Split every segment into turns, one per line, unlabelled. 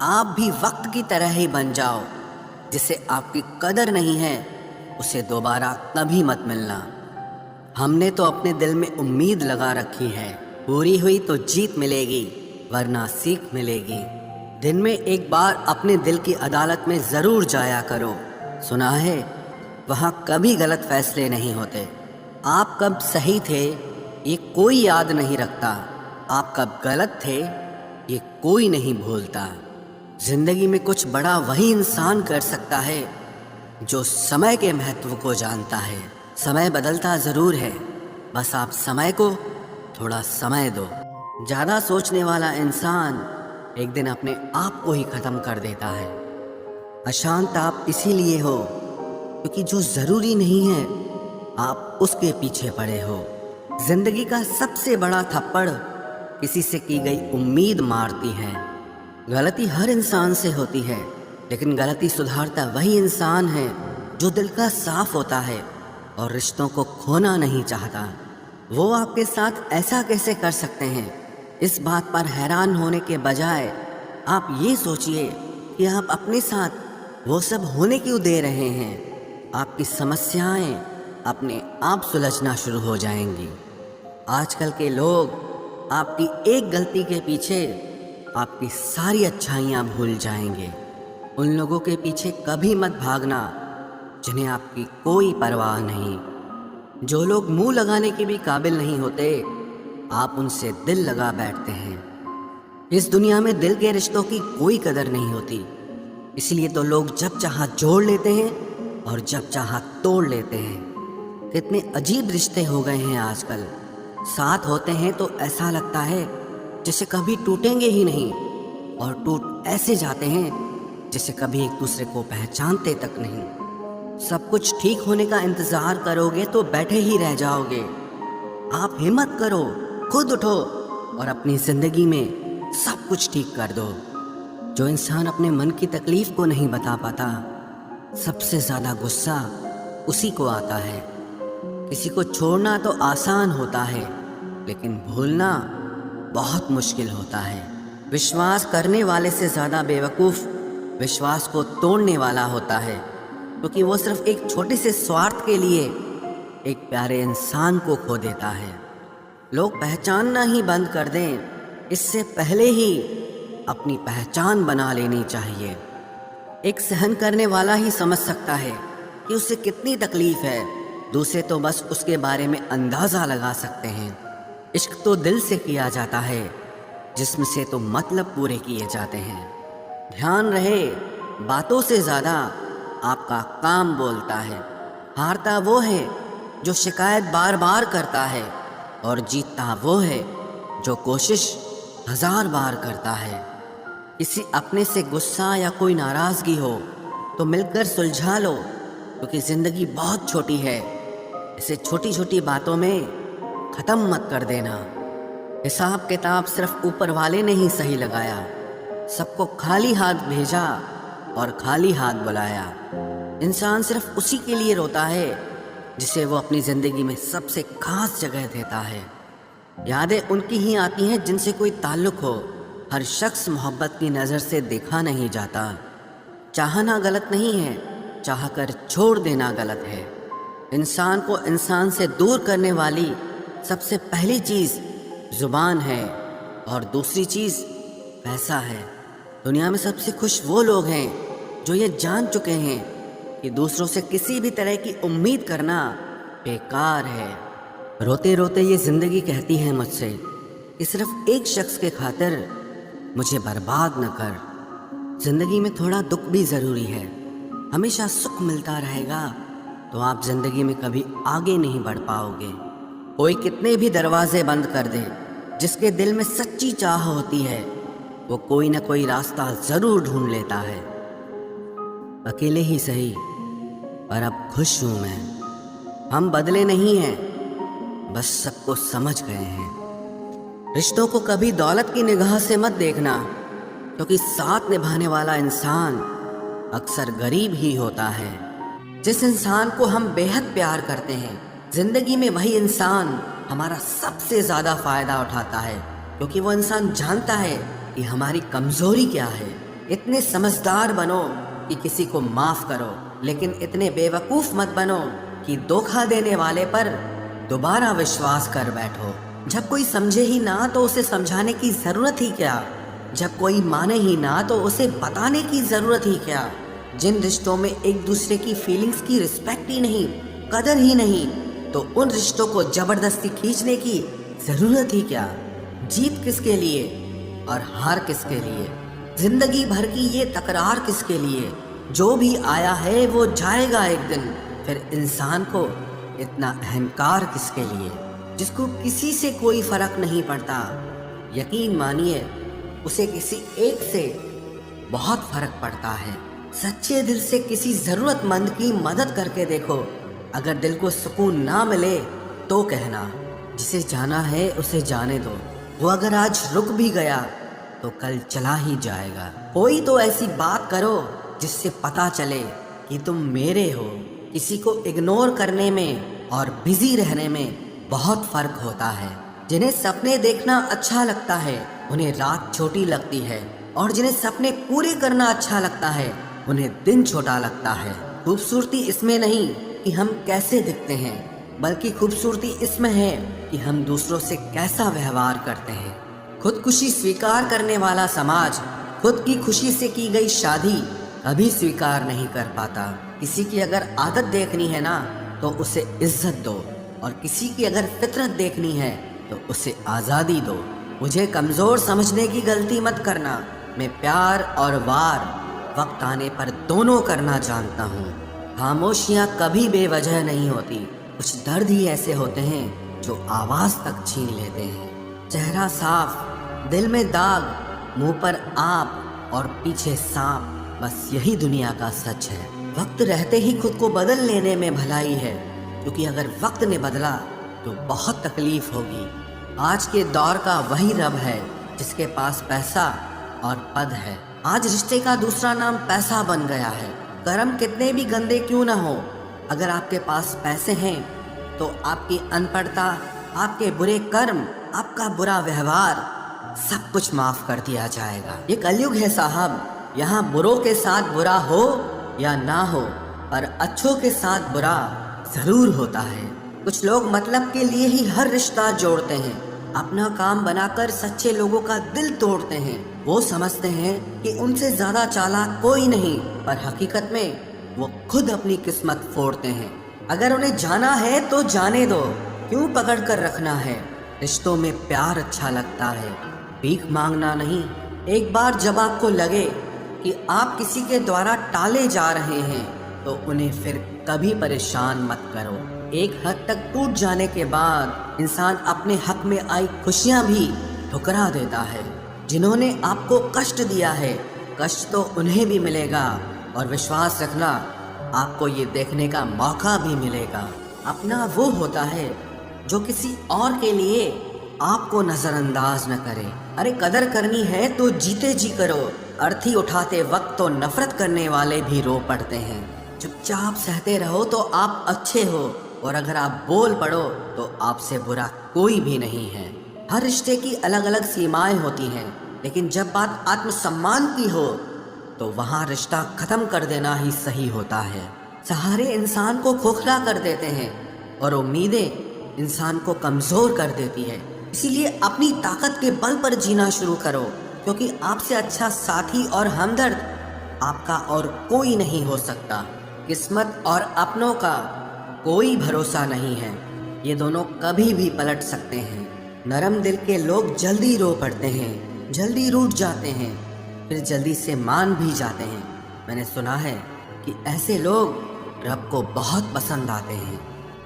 آپ بھی وقت کی طرح ہی بن جاؤ. جسے آپ کی قدر نہیں ہے اسے دوبارہ کبھی مت ملنا. ہم نے تو اپنے دل میں امید لگا رکھی ہے، پوری ہوئی تو جیت ملے گی ورنہ سیکھ ملے گی. دن میں ایک بار اپنے دل کی عدالت میں ضرور جایا کرو. سنا ہے وہاں کبھی غلط فیصلے نہیں ہوتے. آپ کب صحیح تھے یہ کوئی یاد نہیں رکھتا، آپ کب غلط تھے یہ کوئی نہیں بھولتا. زندگی میں کچھ بڑا وہی انسان کر سکتا ہے جو سمے کے مہتو کو جانتا ہے. سمے بدلتا ضرور ہے، بس آپ سمے کو تھوڑا سمے دو. زیادہ سوچنے والا انسان ایک دن اپنے آپ کو ہی ختم کر دیتا ہے. اشانت آپ اسی لیے ہو کیونکہ جو ضروری نہیں ہے آپ اس کے پیچھے پڑے ہو. زندگی کا سب سے بڑا تھپڑ کسی سے کی گئی امید مارتی ہے. غلطی ہر انسان سے ہوتی ہے، لیکن غلطی سدھارتا وہی انسان ہے جو دل کا صاف ہوتا ہے اور رشتوں کو کھونا نہیں چاہتا. وہ آپ کے ساتھ ایسا کیسے کر سکتے ہیں؟ اس بات پر حیران ہونے کے بجائے آپ یہ سوچئے کہ آپ اپنے ساتھ وہ سب ہونے کیوں دے رہے ہیں. آپ کی سمسیائیں اپنے آپ سلجھنا شروع ہو جائیں گی. آج کل کے لوگ آپ کی ایک غلطی کے پیچھے آپ کی ساری اچھائیاں بھول جائیں گے. ان لوگوں کے پیچھے کبھی مت بھاگنا جنہیں آپ کی کوئی پرواہ نہیں. جو لوگ منہ لگانے کے بھی قابل نہیں ہوتے آپ ان سے دل لگا بیٹھتے ہیں. اس دنیا میں دل کے رشتوں کی کوئی قدر نہیں ہوتی، اس لیے تو لوگ جب چاہا جوڑ لیتے ہیں اور جب چاہا توڑ لیتے ہیں. کتنے عجیب رشتے ہو گئے ہیں آج کل. ساتھ ہوتے ہیں تو ایسا لگتا ہے جیسے کبھی ٹوٹیں گے ہی نہیں، اور ٹوٹ ایسے جاتے ہیں جیسے کبھی ایک دوسرے کو پہچانتے تک نہیں. سب کچھ ٹھیک ہونے کا انتظار کرو گے تو بیٹھے ہی رہ جاؤ گے. آپ ہمت کرو، خود اٹھو اور اپنی زندگی میں سب کچھ ٹھیک کر دو. جو انسان اپنے من کی تکلیف کو نہیں بتا پاتا سب سے زیادہ غصہ اسی کو آتا ہے. کسی کو چھوڑنا تو آسان ہوتا ہے لیکن بھولنا بہت مشکل ہوتا ہے. وشواس کرنے والے سے زیادہ بے وقوف وشواس کو توڑنے والا ہوتا ہے، کیونکہ وہ صرف ایک چھوٹے سے سوارتھ کے لیے ایک پیارے انسان کو کھو دیتا ہے. لوگ پہچاننا ہی بند کر دیں اس سے پہلے ہی اپنی پہچان بنا لینی چاہیے. ایک سہن کرنے والا ہی سمجھ سکتا ہے کہ اسے کتنی تکلیف ہے، دوسرے تو بس اس کے بارے میں اندازہ لگا سکتے ہیں. عشق تو دل سے کیا جاتا ہے، جسم سے تو مطلب پورے کیے جاتے ہیں. دھیان رہے باتوں سے زیادہ آپ کا کام بولتا ہے. ہارتا وہ ہے جو شکایت بار بار کرتا ہے اور جیتتا وہ ہے جو کوشش 1000 بار کرتا ہے. کسی اپنے سے غصہ یا کوئی ناراضگی ہو تو مل کر سلجھا لو، کیونکہ زندگی بہت چھوٹی ہے. اسے چھوٹی چھوٹی باتوں میں ختم مت کر دینا. حساب کتاب صرف اوپر والے نے ہی صحیح لگایا. سب کو خالی ہاتھ بھیجا اور خالی ہاتھ بلایا. انسان صرف اسی کے لیے روتا ہے جسے وہ اپنی زندگی میں سب سے خاص جگہ دیتا ہے. یادیں ان کی ہی آتی ہیں جن سے کوئی تعلق ہو. ہر شخص محبت کی نظر سے دیکھا نہیں جاتا. چاہنا غلط نہیں ہے، چاہ کر چھوڑ دینا غلط ہے. انسان کو انسان سے دور کرنے والی سب سے پہلی چیز زبان ہے اور دوسری چیز پیسہ ہے. دنیا میں سب سے خوش وہ لوگ ہیں جو یہ جان چکے ہیں کہ دوسروں سے کسی بھی طرح کی امید کرنا بیکار ہے. روتے روتے یہ زندگی کہتی ہے مجھ سے کہ صرف ایک شخص کے خاطر مجھے برباد نہ کر. زندگی میں تھوڑا دکھ بھی ضروری ہے. ہمیشہ سکھ ملتا رہے گا تو آپ زندگی میں کبھی آگے نہیں بڑھ پاؤ گے. کوئی کتنے بھی دروازے بند کر دے، جس کے دل میں سچی چاہ ہوتی ہے وہ کوئی نہ کوئی راستہ ضرور ڈھونڈ لیتا ہے. اکیلے ہی صحیح پر اب خوش ہوں میں. ہم بدلے نہیں ہیں، بس سب کو سمجھ گئے ہیں. رشتوں کو کبھی دولت کی نگاہ سے مت دیکھنا، کیونکہ ساتھ نبھانے والا انسان اکثر غریب ہی ہوتا ہے. جس انسان کو ہم بے حد پیار کرتے ہیں زندگی میں وہی انسان ہمارا سب سے زیادہ فائدہ اٹھاتا ہے، کیونکہ وہ انسان جانتا ہے کہ ہماری کمزوری کیا ہے اتنے سمجھدار بنو کہ کسی کو معاف کرو، لیکن اتنے بیوقوف مت بنو کہ دھوکہ دینے والے پر دوبارہ وشواس کر بیٹھو۔ جب کوئی سمجھے ہی نہ تو اسے سمجھانے کی ضرورت ہی کیا؟ جب کوئی مانے ہی نہ تو اسے بتانے کی ضرورت ہی کیا؟ جن رشتوں میں ایک دوسرے کی فیلنگز کی رسپیکٹ ہی نہیں، قدر ہی نہیں، تو ان رشتوں کو زبردستی کھینچنے کی ضرورت ہی کیا؟ جیت کس کے لیے اور ہار کس کے لیے؟ زندگی بھر کی یہ تکرار کس کے لیے؟ جو بھی آیا ہے وہ جائے گا ایک دن، پھر انسان کو اتنا اہنکار کس کے لیے؟ جس کو کسی سے کوئی فرق نہیں پڑتا، یقین مانیے اسے کسی ایک سے بہت فرق پڑتا ہے۔ سچے دل سے کسی ضرورت مند کی مدد کر کے دیکھو، اگر دل کو سکون نہ ملے تو کہنا، جسے جانا ہے اسے جانے دو، وہ اگر آج رک بھی گیا تو کل چلا ہی جائے گا۔ کوئی تو ایسی بات کرو جس سے پتا چلے کہ تم میرے ہو۔ کسی کو اگنور کرنے میں اور بزی رہنے میں بہت فرق ہوتا ہے۔ جنہیں سپنے دیکھنا اچھا لگتا ہے انہیں رات چھوٹی لگتی ہے، اور جنہیں سپنے پورے کرنا اچھا لگتا ہے انہیں دن چھوٹا لگتا ہے۔ خوبصورتی اس میں نہیں کہ ہم کیسے دکھتے ہیں، بلکہ خوبصورتی اس میں ہے کہ ہم دوسروں سے کیسا ویوہار کرتے ہیں۔ خودکشی سویکار کرنے والا سماج خود کی خوشی سے کی گئی شادی کبھی سویکار نہیں کر پاتا۔ کسی کی اگر عادت دیکھنی ہے نا تو اسے عزت دو، اور کسی کی اگر فطرت دیکھنی ہے تو اسے آزادی دو۔ مجھے کمزور سمجھنے کی غلطی مت کرنا، میں پیار اور وار وقت آنے پر دونوں کرنا جانتا ہوں۔ خاموشیاں کبھی بے وجہ نہیں ہوتی، کچھ درد ہی ایسے ہوتے ہیں جو آواز تک چھین لیتے ہیں۔ چہرہ صاف، دل میں داغ، منہ پر آپ اور پیچھے سانپ، بس یہی دنیا کا سچ ہے۔ وقت رہتے ہی خود کو بدل لینے میں بھلائی ہے، کیونکہ اگر وقت نے بدلا تو بہت تکلیف ہوگی۔ آج کے دور کا وہی رب ہے جس کے پاس پیسہ اور پد ہے۔ آج رشتے کا دوسرا نام پیسہ بن گیا ہے۔ کرم کتنے بھی گندے کیوں نہ ہو، اگر آپ کے پاس پیسے ہیں تو آپ کی ان پڑھتا، آپ کے برے کرم، آپ کا برا ویوہار سب کچھ معاف کر دیا جائے گا۔ یہ کلیوگ ہے صاحب، یہاں بروں کے ساتھ برا ہو یا نہ ہو، پر اچھوں کے ساتھ برا ضرور ہوتا ہے۔ کچھ لوگ مطلب کے لیے ہی ہر رشتہ جوڑتے ہیں، اپنا کام بنا کر سچے لوگوں کا دل توڑتے ہیں۔ وہ سمجھتے ہیں کہ ان سے زیادہ چالاک کوئی نہیں، پر حقیقت میں وہ خود اپنی قسمت پھوڑتے ہیں۔ اگر انہیں جانا ہے تو جانے دو، کیوں پکڑ کر رکھنا ہے؟ رشتوں میں پیار اچھا لگتا ہے، بھیک مانگنا نہیں۔ ایک بار جب آپ کو لگے کہ آپ کسی کے دوارا ٹالے جا رہے ہیں تو انہیں پھر کبھی پریشان مت کرو۔ ایک حد تک ٹوٹ جانے کے بعد انسان اپنے حق میں آئی خوشیاں بھی ٹھکرا دیتا ہے۔ جنہوں نے آپ کو کشٹ دیا ہے، کشٹ تو انہیں بھی ملے گا، اور وشواس رکھنا آپ کو یہ دیکھنے کا موقع بھی ملے گا۔ اپنا وہ ہوتا ہے جو کسی اور کے لیے آپ کو نظر انداز نہ کرے۔ ارے قدر کرنی ہے تو جیتے جی کرو، ارتھی اٹھاتے وقت تو نفرت کرنے والے بھی رو پڑتے ہیں۔ چپ چاپ سہتے رہو تو آپ اچھے ہو، اور اگر آپ بول پڑو تو آپ سے برا کوئی بھی نہیں ہے۔ ہر رشتے کی الگ الگ سیمائیں ہوتی ہیں، لیکن جب بات آتم سمان کی ہو تو وہاں رشتہ ختم کر دینا ہی صحیح ہوتا ہے۔ سہارے انسان کو کھوکھلا کر دیتے ہیں، اور امیدیں انسان کو کمزور کر دیتی ہے۔ اسی لیے اپنی طاقت کے بل پر جینا شروع کرو، کیونکہ آپ سے اچھا ساتھی اور ہمدرد آپ کا اور کوئی نہیں ہو سکتا۔ قسمت اور اپنوں کا کوئی بھروسہ نہیں ہے، یہ دونوں کبھی بھی پلٹ سکتے ہیں۔ نرم دل کے لوگ جلدی رو پڑتے ہیں، جلدی روٹھ جاتے ہیں، پھر جلدی سے مان بھی جاتے ہیں۔ میں نے سنا ہے کہ ایسے لوگ رب کو بہت پسند آتے ہیں۔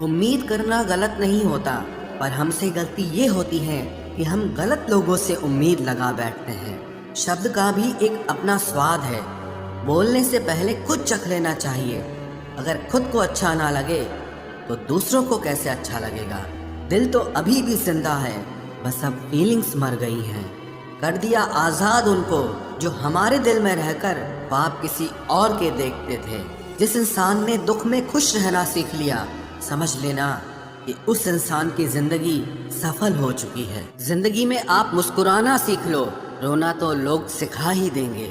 امید کرنا غلط نہیں ہوتا، پر ہم سے غلطی یہ ہوتی ہے کہ ہم غلط لوگوں سے امید لگا بیٹھتے ہیں۔ شبد کا بھی ایک اپنا سواد ہے، بولنے سے پہلے خود چکھ لینا چاہیے۔ اگر خود کو اچھا نہ لگے تو دوسروں کو کیسے اچھا لگے گا؟ دل تو ابھی بھی زندہ ہے، بس اب فیلنگز مر گئی ہیں۔ کر دیا آزاد ان کو جو ہمارے دل میں رہ کر خواب کسی اور کے دیکھتے تھے۔ جس انسان نے دکھ میں خوش رہنا سیکھ لیا، سمجھ لینا کہ اس انسان کی زندگی سفل ہو چکی ہے۔ زندگی میں آپ مسکرانا سیکھ لو، رونا تو لوگ سکھا ہی دیں گے۔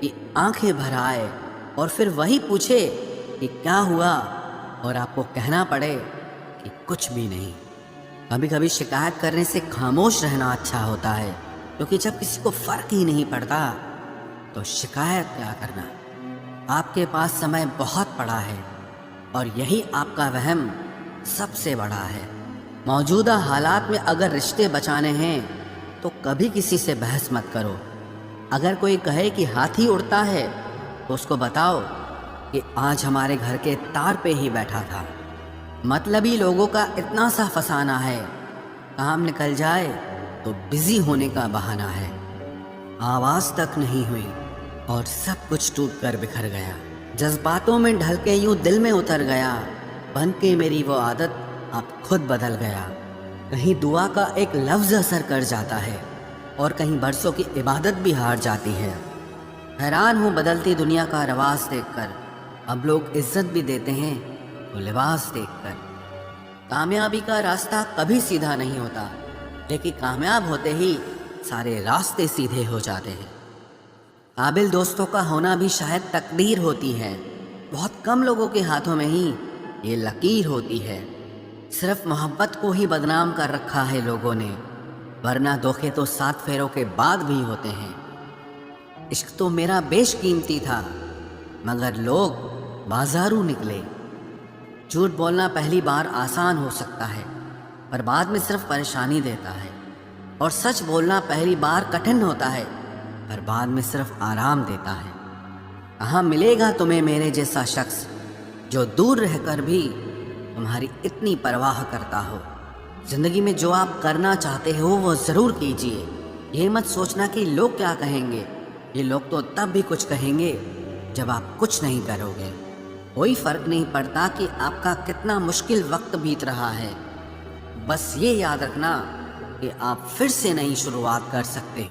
کہ آنکھیں بھر آئے اور پھر وہی پوچھے کہ کیا ہوا اور آپ کو کہنا پڑے کہ کچھ بھی نہیں۔ کبھی کبھی شکایت کرنے سے خاموش رہنا اچھا ہوتا ہے، کیونکہ جب کسی کو فرق ہی نہیں پڑتا تو شکایت کیا کرنا۔ آپ کے پاس سمے بہت پڑا ہے اور یہی آپ کا وہم سب سے بڑا ہے۔ موجودہ حالات میں اگر رشتے بچانے ہیں تو کبھی کسی سے بحث مت کرو۔ اگر کوئی کہے کہ ہاتھی اڑتا ہے تو اس کو بتاؤ کہ آج ہمارے گھر کے تار پہ ہی بیٹھا تھا۔ مطلبی لوگوں کا اتنا سا فسانہ ہے، کام نکل جائے تو بزی ہونے کا بہانہ ہے۔ آواز تک نہیں ہوئی اور سب کچھ ٹوٹ کر بکھر گیا۔ جذباتوں میں ڈھل کے یوں دل میں اتر گیا، بن کے میری وہ عادت اب خود بدل گیا۔ کہیں دعا کا ایک لفظ اثر کر جاتا ہے اور کہیں برسوں کی عبادت بھی ہار جاتی ہے۔ حیران ہوں بدلتی دنیا کا رواج دیکھ کر، اب لوگ عزت بھی دیتے ہیں تو لباس دیکھ کر۔ کامیابی کا راستہ کبھی سیدھا نہیں ہوتا، لیکن کامیاب ہوتے ہی سارے راستے سیدھے ہو جاتے ہیں۔ قابل دوستوں کا ہونا بھی شاید تقدیر ہوتی ہے، بہت کم لوگوں کے ہاتھوں میں ہی یہ لکیر ہوتی ہے۔ صرف محبت کو ہی بدنام کر رکھا ہے لوگوں نے، ورنہ دھوکے تو 7 پھیروں کے بعد بھی ہوتے ہیں۔ عشق تو میرا بیش قیمتی تھا، مگر لوگ بازارو نکلے۔ جھوٹ بولنا پہلی بار آسان ہو سکتا ہے، پر بعد میں صرف پریشانی دیتا ہے، اور سچ بولنا پہلی بار کٹھن ہوتا ہے، پر بعد میں صرف آرام دیتا ہے۔ کہاں ملے گا تمہیں میرے جیسا شخص جو دور رہ کر بھی تمہاری اتنی پرواہ کرتا ہو۔ زندگی میں جو آپ کرنا چاہتے ہو وہ ضرور کیجیے۔ یہ مت سوچنا کہ لوگ کیا کہیں گے، یہ لوگ تو تب بھی کچھ کہیں گے جب آپ کچھ نہیں کرو گے۔ کوئی فرق نہیں پڑتا کہ آپ کا کتنا مشکل وقت بیت رہا ہے، بس یہ یاد رکھنا کہ آپ پھر سے نئی شروعات کر سکتے ہو۔